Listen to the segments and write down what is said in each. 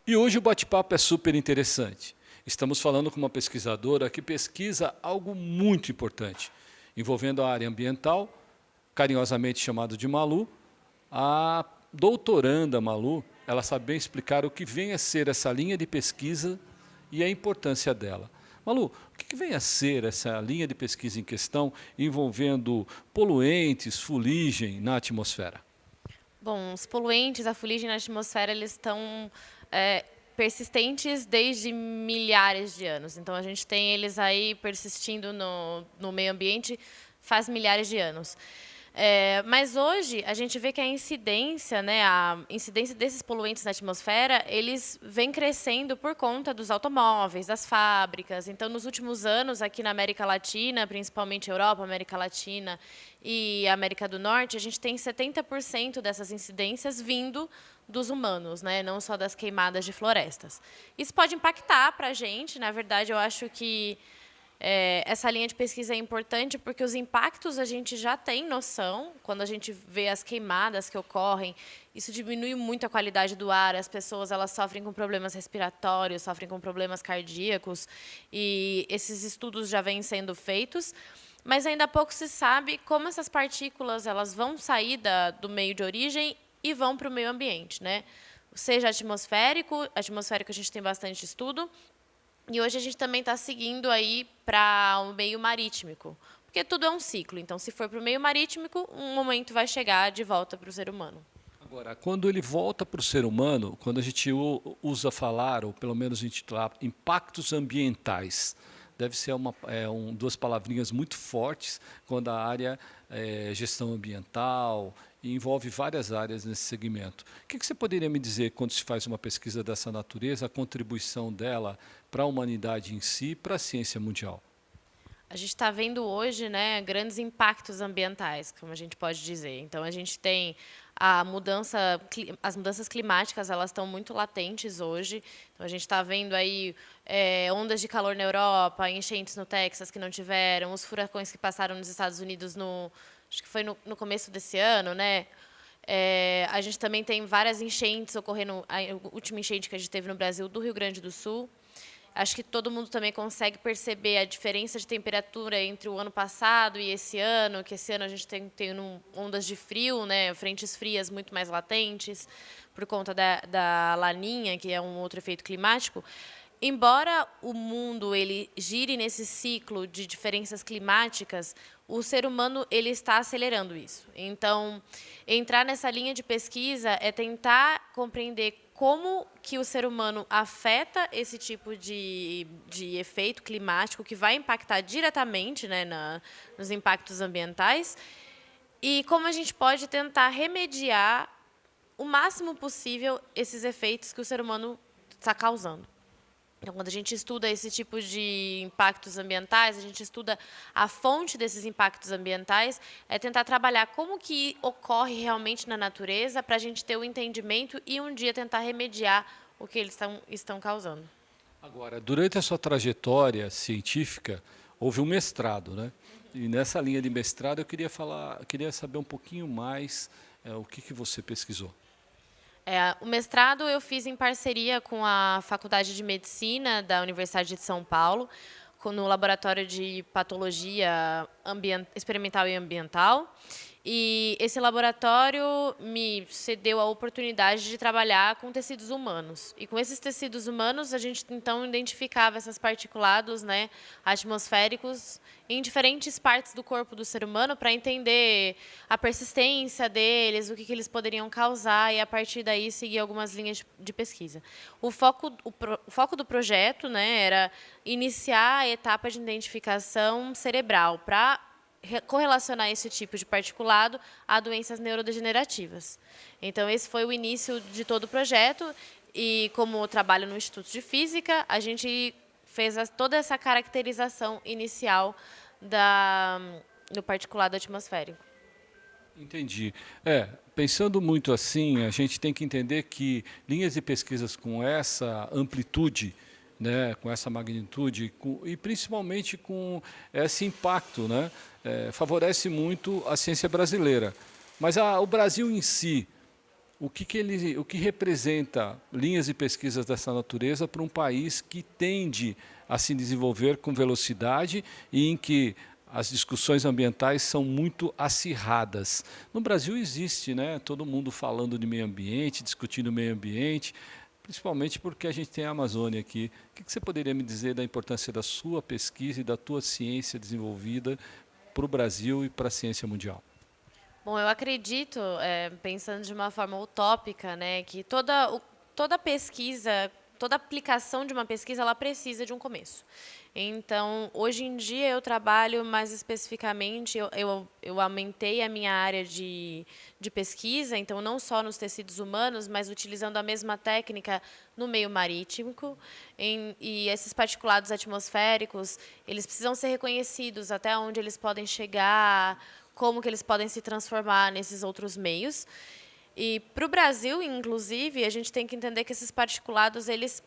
E hoje o bate-papo é super interessante. Estamos falando com uma pesquisadora que pesquisa algo muito importante, envolvendo a área ambiental, carinhosamente chamado de Malu. A doutoranda Malu, ela sabe bem explicar o que vem a ser essa linha de pesquisa e a importância dela. Malu, o que vem a ser essa linha de pesquisa em questão envolvendo poluentes, fuligem na atmosfera? Bom, os poluentes, a fuligem na atmosfera, eles estão é, persistentes desde milhares de anos. Então, a gente tem eles aí persistindo no meio ambiente faz milhares de anos. Mas hoje a gente vê que a incidência desses poluentes na atmosfera, eles vêm crescendo por conta dos automóveis, das fábricas. Então, nos últimos anos, aqui na América Latina, principalmente Europa, América Latina e América do Norte, a gente tem 70% dessas incidências vindo dos humanos, né? Não só das queimadas de florestas. Isso pode impactar para a gente. Na verdade, eu acho que essa linha de pesquisa é importante porque os impactos a gente já tem noção. Quando a gente vê as queimadas que ocorrem, isso diminui muito a qualidade do ar, as pessoas elas sofrem com problemas respiratórios, sofrem com problemas cardíacos, e esses estudos já vêm sendo feitos, mas ainda pouco se sabe como essas partículas elas vão sair do meio de origem e vão para o meio ambiente, né? Seja atmosférico a gente tem bastante estudo, e hoje a gente também está seguindo aí para o meio marítico, porque tudo é um ciclo. Então, se for para o meio marítico, um momento vai chegar de volta para o ser humano. Agora, quando ele volta para o ser humano, quando a gente usa falar, ou pelo menos intitular, impactos ambientais, deve ser duas palavrinhas muito fortes quando a área é gestão ambiental e envolve várias áreas nesse segmento. O que você poderia me dizer quando se faz uma pesquisa dessa natureza, a contribuição dela para a humanidade em si e para a ciência mundial? A gente está vendo hoje, né, grandes impactos ambientais, como a gente pode dizer. Então, a gente tem as mudanças climáticas, elas estão muito latentes hoje. Então, a gente está vendo aí ondas de calor na Europa, enchentes no Texas que não tiveram, os furacões que passaram nos Estados Unidos acho que foi no começo desse ano, né? A gente também tem várias enchentes ocorrendo. A última enchente que a gente teve no Brasil, do Rio Grande do Sul. Acho que todo mundo também consegue perceber a diferença de temperatura entre o ano passado e esse ano, que esse ano a gente tem ondas de frio, né, frentes frias muito mais latentes, por conta da Laninha, que é um outro efeito climático. Embora o mundo ele gire nesse ciclo de diferenças climáticas, o ser humano ele está acelerando isso. Então, entrar nessa linha de pesquisa é tentar compreender como que o ser humano afeta esse tipo de efeito climático que vai impactar diretamente, né, nos impactos ambientais, e como a gente pode tentar remediar o máximo possível esses efeitos que o ser humano está causando. Então, quando a gente estuda esse tipo de impactos ambientais, a gente estuda a fonte desses impactos ambientais, é tentar trabalhar como que ocorre realmente na natureza para a gente ter o entendimento e um dia tentar remediar o que eles estão causando. Agora, durante a sua trajetória científica, houve um mestrado, né? E nessa linha de mestrado queria saber um pouquinho mais o que você pesquisou. O mestrado eu fiz em parceria com a Faculdade de Medicina da Universidade de São Paulo, no Laboratório de Patologia Experimental e Ambiental. E esse laboratório me cedeu a oportunidade de trabalhar com tecidos humanos. E com esses tecidos humanos, a gente então identificava esses particulados, né, atmosféricos em diferentes partes do corpo do ser humano para entender a persistência deles, o que eles poderiam causar e, a partir daí, seguir algumas linhas de pesquisa. O foco do projeto, né, era iniciar a etapa de identificação cerebral para correlacionar esse tipo de particulado a doenças neurodegenerativas. Então, esse foi o início de todo o projeto, e como eu trabalho no Instituto de Física, a gente fez toda essa caracterização inicial do particulado atmosférico. Entendi. Pensando muito assim, a gente tem que entender que linhas de pesquisas com essa amplitude, né, com essa magnitude e principalmente com esse impacto, né, favorece muito a ciência brasileira. Mas o Brasil em si, o que representa linhas de pesquisas dessa natureza para um país que tende a se desenvolver com velocidade e em que as discussões ambientais são muito acirradas. No Brasil existe, né, todo mundo falando de meio ambiente, discutindo meio ambiente, principalmente porque a gente tem a Amazônia aqui. O que você poderia me dizer da importância da sua pesquisa e da tua ciência desenvolvida para o Brasil e para a ciência mundial? Bom, eu acredito, pensando de uma forma utópica, né, que toda pesquisa, toda aplicação de uma pesquisa, ela precisa de um começo. Então, hoje em dia, eu trabalho mais especificamente, eu aumentei a minha área de pesquisa, então, não só nos tecidos humanos, mas utilizando a mesma técnica no meio marítimo. E esses particulados atmosféricos, eles precisam ser reconhecidos até onde eles podem chegar, como que eles podem se transformar nesses outros meios. E para o Brasil, inclusive, a gente tem que entender que esses particulados, eles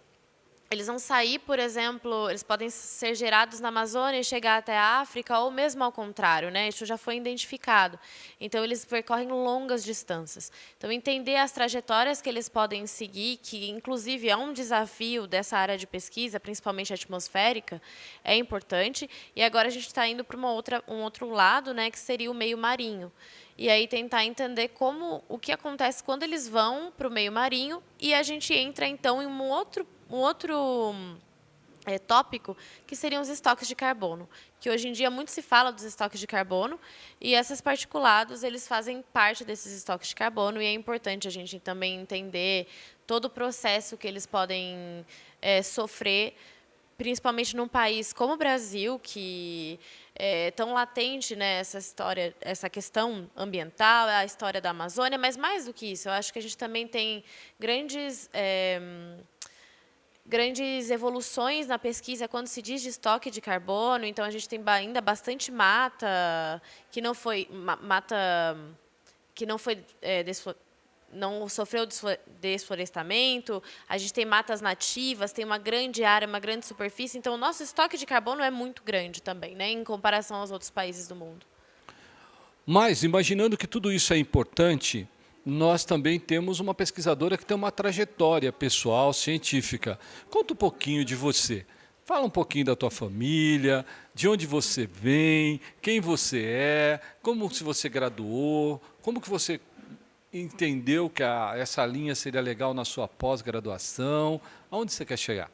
vão sair, por exemplo, eles podem ser gerados na Amazônia e chegar até a África, ou mesmo ao contrário, né? Isso já foi identificado. Então, eles percorrem longas distâncias. Então, entender as trajetórias que eles podem seguir, que inclusive é um desafio dessa área de pesquisa, principalmente atmosférica, é importante. E agora a gente está indo para um outro lado, né, que seria o meio marinho. E aí tentar entender o que acontece quando eles vão para o meio marinho, e a gente entra, então, em um outro tópico, que seriam os estoques de carbono, que hoje em dia muito se fala dos estoques de carbono, e esses particulados, eles fazem parte desses estoques de carbono, e é importante a gente também entender todo o processo que eles podem sofrer, principalmente num país como o Brasil, que é tão latente, né, essa história, essa questão ambiental, a história da Amazônia, mas mais do que isso, eu acho que a gente também tem grandes evoluções na pesquisa quando se diz de estoque de carbono. Então, a gente tem ainda bastante mata que não foi não sofreu desflorestamento. A gente tem matas nativas, tem uma grande área, uma grande superfície. Então, o nosso estoque de carbono é muito grande também, né, em comparação aos outros países do mundo. Mas, imaginando que tudo isso é importante, nós também temos uma pesquisadora que tem uma trajetória pessoal, científica. Conta um pouquinho de você. Fala um pouquinho da tua família, de onde você vem, quem você é, como se você graduou, como que você entendeu que essa linha seria legal na sua pós-graduação, aonde você quer chegar?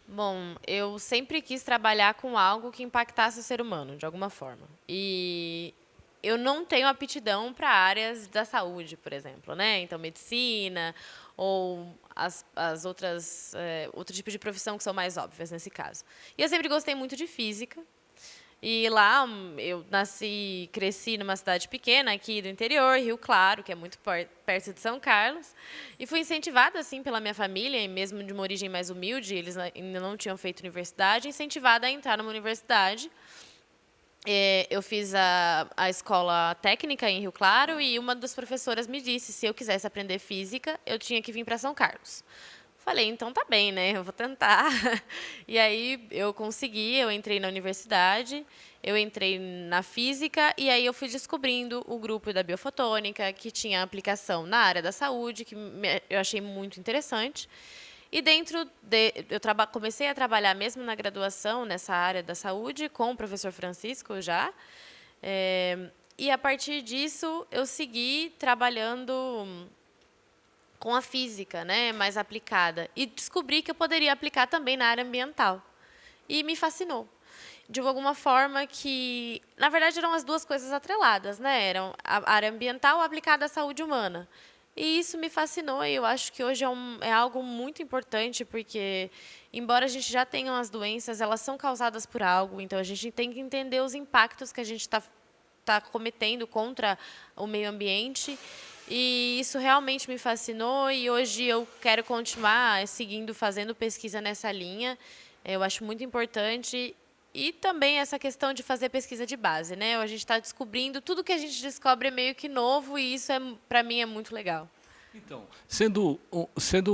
Bom, eu sempre quis trabalhar com algo que impactasse o ser humano, de alguma forma. E eu não tenho aptidão para áreas da saúde, por exemplo, né? Então, medicina ou as outras, outro tipo de profissão que são mais óbvias nesse caso. E eu sempre gostei muito de física. E lá eu nasci, cresci numa cidade pequena aqui do interior, Rio Claro, que é muito perto de São Carlos, e fui incentivada assim pela minha família, e mesmo de uma origem mais humilde, eles ainda não tinham feito universidade, incentivada a entrar numa universidade. Eu fiz a escola técnica em Rio Claro, e uma das professoras me disse, se eu quisesse aprender física, eu tinha que vir para São Carlos. Falei, então tá bem, né? Eu vou tentar. E aí eu consegui, eu entrei na universidade, eu entrei na física, e aí eu fui descobrindo o grupo da biofotônica, que tinha aplicação na área da saúde, que eu achei muito interessante. E comecei a trabalhar mesmo na graduação, nessa área da saúde, com o professor Francisco já. E a partir disso, eu segui trabalhando com a física, né, mais aplicada. E descobri que eu poderia aplicar também na área ambiental. E me fascinou. De alguma forma que, na verdade, eram as duas coisas atreladas, né? Eram a área ambiental aplicada à saúde humana. E isso me fascinou, e eu acho que hoje é algo muito importante, porque, embora a gente já tenha as doenças, elas são causadas por algo, então a gente tem que entender os impactos que a gente está cometendo contra o meio ambiente. E isso realmente me fascinou, e hoje eu quero continuar seguindo, fazendo pesquisa nessa linha. Eu acho muito importante. E também essa questão de fazer pesquisa de base, né? A gente está descobrindo, tudo que a gente descobre é meio que novo, e isso, para mim, é muito legal. Então, sendo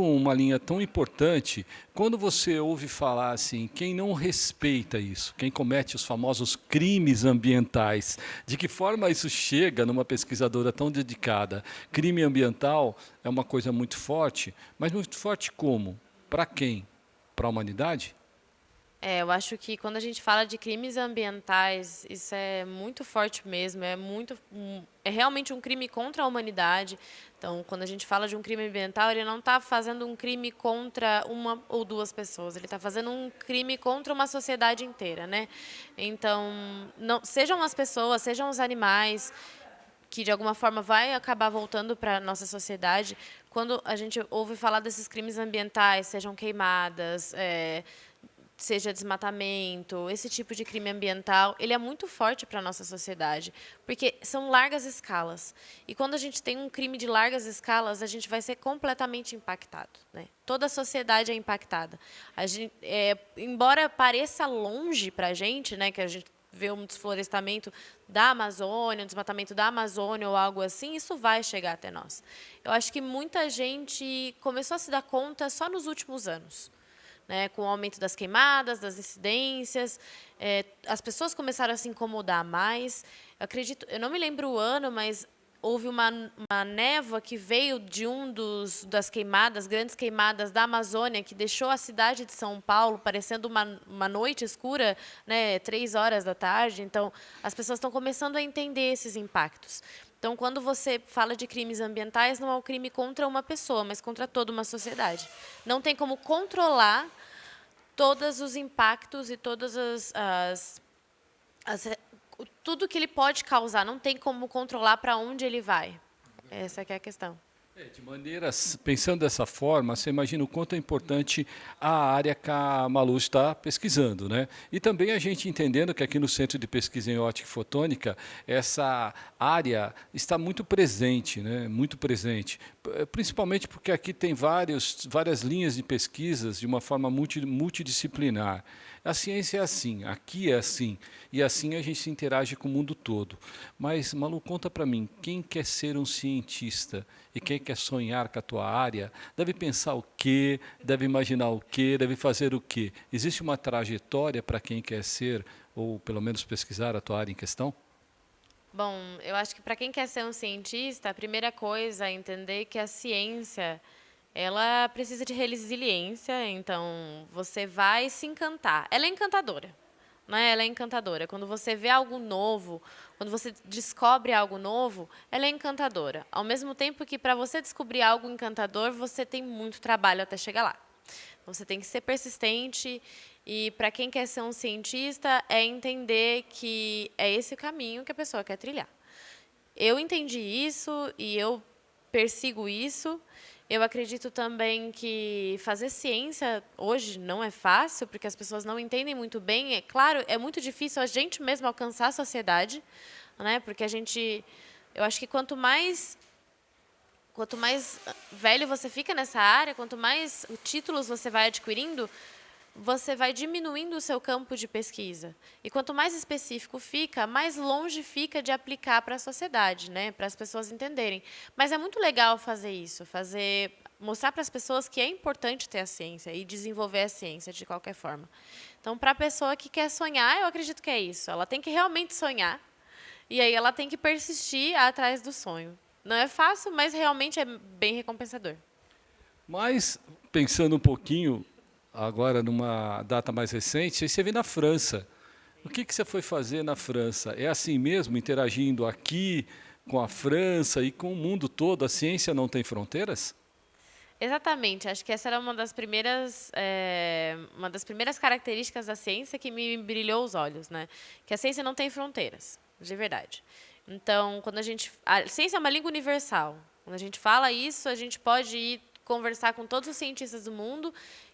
uma linha tão importante, quando você ouve falar assim, quem não respeita isso, quem comete os famosos crimes ambientais, de que forma isso chega numa pesquisadora tão dedicada? Crime ambiental é uma coisa muito forte, mas muito forte como? Para quem? Para a humanidade? Eu acho que quando a gente fala de crimes ambientais, isso é muito forte mesmo, é realmente um crime contra a humanidade. Então, quando a gente fala de um crime ambiental, ele não está fazendo um crime contra uma ou duas pessoas, ele está fazendo um crime contra uma sociedade inteira, né? Então, não, sejam as pessoas, sejam os animais, que de alguma forma vai acabar voltando para a nossa sociedade, quando a gente ouve falar desses crimes ambientais, sejam queimadas, seja desmatamento, esse tipo de crime ambiental, ele é muito forte para a nossa sociedade, porque são largas escalas. E quando a gente tem um crime de largas escalas, a gente vai ser completamente impactado, né? Toda a sociedade é impactada. Embora pareça longe para a gente, né, que a gente vê um desflorestamento da Amazônia, um desmatamento da Amazônia ou algo assim, isso vai chegar até nós. Eu acho que muita gente começou a se dar conta só nos últimos anos, né, com o aumento das queimadas, das incidências, as pessoas começaram a se incomodar mais. Eu não me lembro o ano, mas houve uma névoa que veio de das queimadas, grandes queimadas da Amazônia, que deixou a cidade de São Paulo parecendo uma noite escura, né, 3 horas da tarde. Então, as pessoas estão começando a entender esses impactos. Então, quando você fala de crimes ambientais, não é um crime contra uma pessoa, mas contra toda uma sociedade. Não tem como controlar todos os impactos e tudo que ele pode causar. Não tem como controlar para onde ele vai. Essa que é a questão. Pensando dessa forma, você imagina o quanto é importante a área que a Malu está pesquisando, né? E também a gente entendendo que aqui no Centro de Pesquisa em Ótica e Fotônica, essa área está muito presente, né? Muito presente. Principalmente porque aqui tem várias linhas de pesquisas de uma forma multidisciplinar. A ciência é assim, aqui é assim, e assim a gente se interage com o mundo todo. Mas, Malu, conta para mim, quem quer ser um cientista e quem quer sonhar com a tua área, deve pensar o quê, deve imaginar o quê, deve fazer o quê? Existe uma trajetória para quem quer ser, ou pelo menos pesquisar a tua área em questão? Bom, eu acho que para quem quer ser um cientista, a primeira coisa é entender que a ciência, ela precisa de resiliência, então você vai se encantar. Ela é encantadora, né? Ela é encantadora. Quando você vê algo novo, quando você descobre algo novo, ela é encantadora. Ao mesmo tempo que para você descobrir algo encantador, você tem muito trabalho até chegar lá. Você tem que ser persistente e para quem quer ser um cientista é entender que é esse o caminho que a pessoa quer trilhar. Eu entendi isso e eu persigo isso. Eu acredito também que fazer ciência hoje não é fácil, porque as pessoas não entendem muito bem. É claro, é muito difícil a gente mesmo alcançar a sociedade, né? Porque eu acho que quanto mais velho você fica nessa área, quanto mais títulos você vai adquirindo, você vai diminuindo o seu campo de pesquisa. E quanto mais específico fica, mais longe fica de aplicar para a sociedade, né? Para as pessoas entenderem. Mas é muito legal fazer isso, mostrar para as pessoas que é importante ter a ciência e desenvolver a ciência de qualquer forma. Então, para a pessoa que quer sonhar, eu acredito que é isso. Ela tem que realmente sonhar e aí ela tem que persistir atrás do sonho. Não é fácil, mas realmente é bem recompensador. Mas, pensando um pouquinho, agora numa data mais recente, você veio na França. O que você foi fazer na França? É assim mesmo, interagindo aqui com a França e com o mundo todo? A ciência não tem fronteiras? Exatamente. Acho que essa era uma das primeiras características da ciência que me brilhou os olhos, né? Que a ciência não tem fronteiras, de verdade. Então, a ciência é uma língua universal. Quando a gente fala isso, a gente pode ir conversar com todos os cientistas do mundo,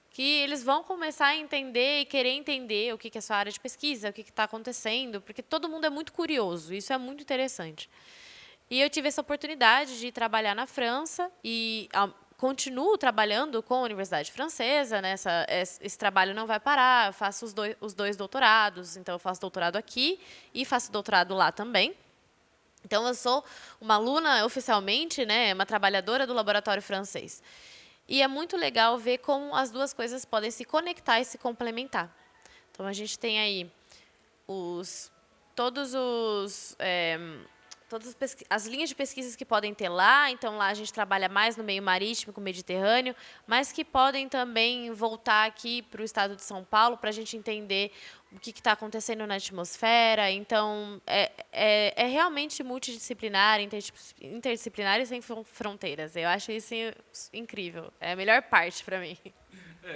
que eles vão começar a entender e querer entender o que é a sua área de pesquisa, o que está acontecendo, porque todo mundo é muito curioso. Isso é muito interessante. E eu tive essa oportunidade de trabalhar na França e continuo trabalhando com a Universidade Francesa. Né? Esse trabalho não vai parar. Eu faço os dois doutorados. Então, eu faço doutorado aqui e faço doutorado lá também. Então, eu sou uma aluna, oficialmente, né, uma trabalhadora do laboratório francês. E é muito legal ver como as duas coisas podem se conectar e se complementar. Então, a gente tem aí os, todos os, as linhas de pesquisas que podem ter lá. Então, lá a gente trabalha mais no meio marítimo, com o Mediterrâneo, mas que podem também voltar aqui para o estado de São Paulo para a gente entender o que está acontecendo na atmosfera. Então, é realmente multidisciplinar, interdisciplinar e sem fronteiras. Eu acho isso incrível. É a melhor parte para mim.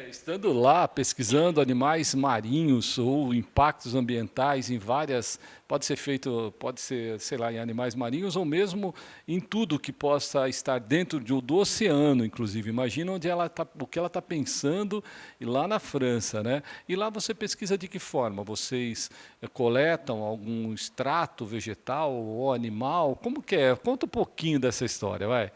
Estando lá pesquisando animais marinhos ou impactos ambientais em várias, pode ser feito, pode ser, sei lá, em animais marinhos ou mesmo em tudo que possa estar dentro do oceano, inclusive. Imagina onde ela tá, o que ela está pensando e lá na França, né? E lá você pesquisa de que forma? Vocês coletam algum extrato vegetal ou animal? Como que é? Conta um pouquinho dessa história, vai.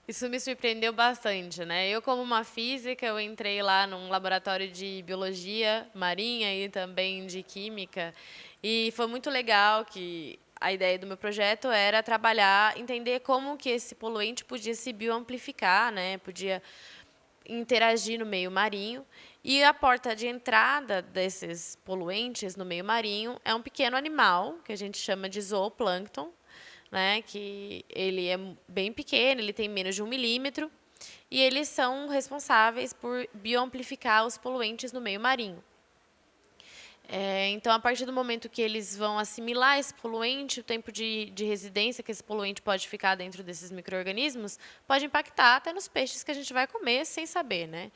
Isso me surpreendeu bastante, né? Eu, como uma física, eu entrei lá num laboratório de biologia marinha e também de química. E foi muito legal que a ideia do meu projeto era trabalhar, entender como que esse poluente podia se bioamplificar, né? Podia interagir no meio marinho. E a porta de entrada desses poluentes no meio marinho é um pequeno animal, que a gente chama de zooplâncton, né, que ele é bem pequeno, ele tem menos de 1 milímetro, e eles são responsáveis por bioamplificar os poluentes no meio marinho. Então, a partir do momento que eles vão assimilar esse poluente, o tempo de residência que esse poluente pode ficar dentro desses micro-organismos pode impactar até nos peixes que a gente vai comer sem saber, né?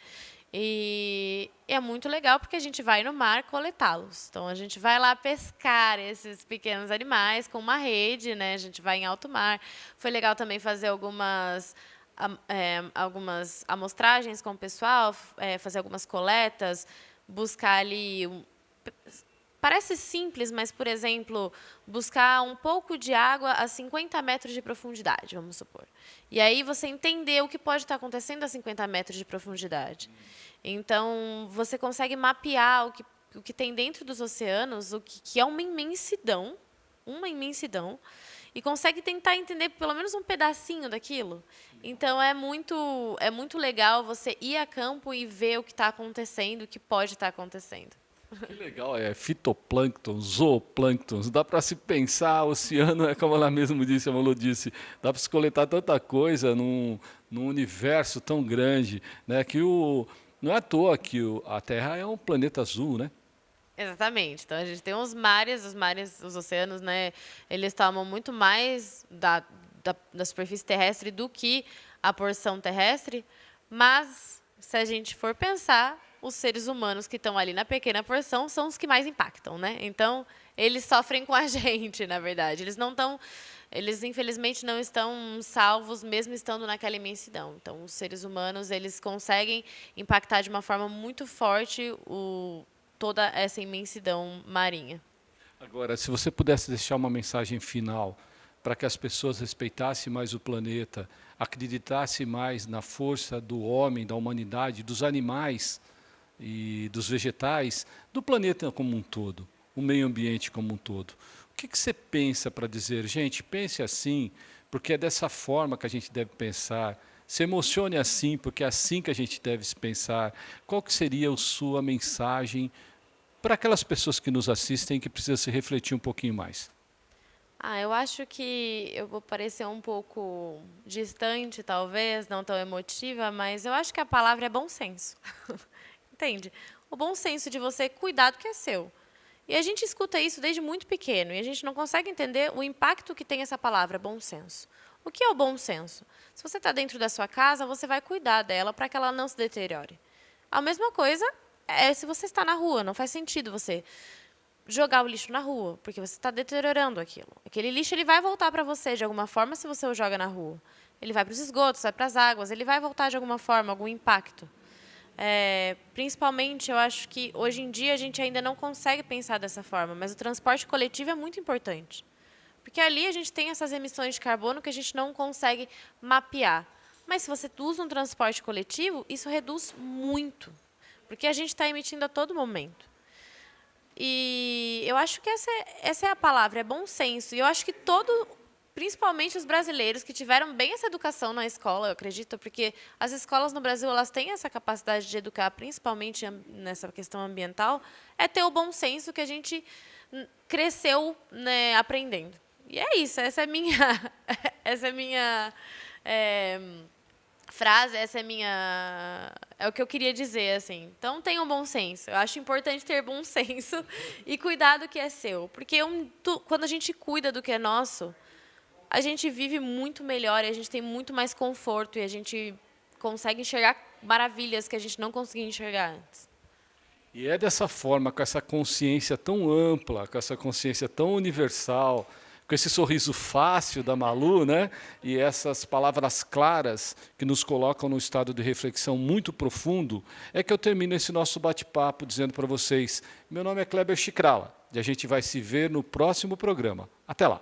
E é muito legal porque a gente vai no mar coletá-los. Então, a gente vai lá pescar esses pequenos animais com uma rede, né? A gente vai em alto mar. Foi legal também fazer algumas amostragens com o pessoal, fazer algumas coletas, buscar ali parece simples, mas, por exemplo, buscar um pouco de água a 50 metros de profundidade, vamos supor. E aí você entender o que pode estar acontecendo a 50 metros de profundidade. Então, você consegue mapear o que tem dentro dos oceanos, que é uma imensidão, e consegue tentar entender pelo menos um pedacinho daquilo. Então, é muito legal você ir a campo e ver o que está acontecendo, o que pode estar acontecendo. Que legal, é fitoplâncton, zooplâncton, dá para se pensar, o oceano é como ela mesmo disse, a Malu disse, dá para se coletar tanta coisa num universo tão grande, né, não é à toa que a Terra é um planeta azul, né? Exatamente. Então a gente tem os oceanos, né? Eles tomam muito mais da superfície terrestre do que a porção terrestre, mas se a gente for pensar, os seres humanos que estão ali na pequena porção são os que mais impactam, né? Então eles sofrem com a gente, na verdade. Eles infelizmente não estão salvos, mesmo estando naquela imensidão. Então, os seres humanos eles conseguem impactar de uma forma muito forte toda essa imensidão marinha. Agora, se você pudesse deixar uma mensagem final para que as pessoas respeitassem mais o planeta, acreditassem mais na força do homem, da humanidade, dos animais e dos vegetais, do planeta como um todo, o meio ambiente como um todo. O que você pensa para dizer, gente, pense assim, porque é dessa forma que a gente deve pensar, se emocione assim, porque é assim que a gente deve se pensar. Qual que seria a sua mensagem para aquelas pessoas que nos assistem que precisam se refletir um pouquinho mais? Eu acho que eu vou parecer um pouco distante, talvez, não tão emotiva, mas eu acho que a palavra é bom senso. Entende? O bom senso de você cuidar do que é seu. E a gente escuta isso desde muito pequeno e a gente não consegue entender o impacto que tem essa palavra, bom senso. O que é o bom senso? Se você está dentro da sua casa, você vai cuidar dela para que ela não se deteriore. A mesma coisa é se você está na rua, não faz sentido você jogar o lixo na rua, porque você está deteriorando aquilo. Aquele lixo ele vai voltar para você de alguma forma se você o joga na rua. Ele vai para os esgotos, vai para as águas, ele vai voltar de alguma forma, algum impacto. Principalmente, eu acho que hoje em dia a gente ainda não consegue pensar dessa forma, mas o transporte coletivo é muito importante. Porque ali a gente tem essas emissões de carbono que a gente não consegue mapear. Mas se você usa um transporte coletivo, isso reduz muito. Porque a gente está emitindo a todo momento. E eu acho que essa é a palavra, é bom senso. E eu acho que principalmente os brasileiros que tiveram bem essa educação na escola, eu acredito, porque as escolas no Brasil elas têm essa capacidade de educar, principalmente nessa questão ambiental, é ter o bom senso que a gente cresceu, né, aprendendo. E é isso, essa é minha, essa é minha frase, é o que eu queria dizer, assim. Então, tenham bom senso. Eu acho importante ter bom senso e cuidar do que é seu. Porque quando a gente cuida do que é nosso, a gente vive muito melhor, e a gente tem muito mais conforto e a gente consegue enxergar maravilhas que a gente não conseguia enxergar antes. E é dessa forma, com essa consciência tão ampla, com essa consciência tão universal, com esse sorriso fácil da Malu, né? E essas palavras claras que nos colocam num estado de reflexão muito profundo, é que eu termino esse nosso bate-papo dizendo para vocês, meu nome é Kleber Chicrala, e a gente vai se ver no próximo programa. Até lá!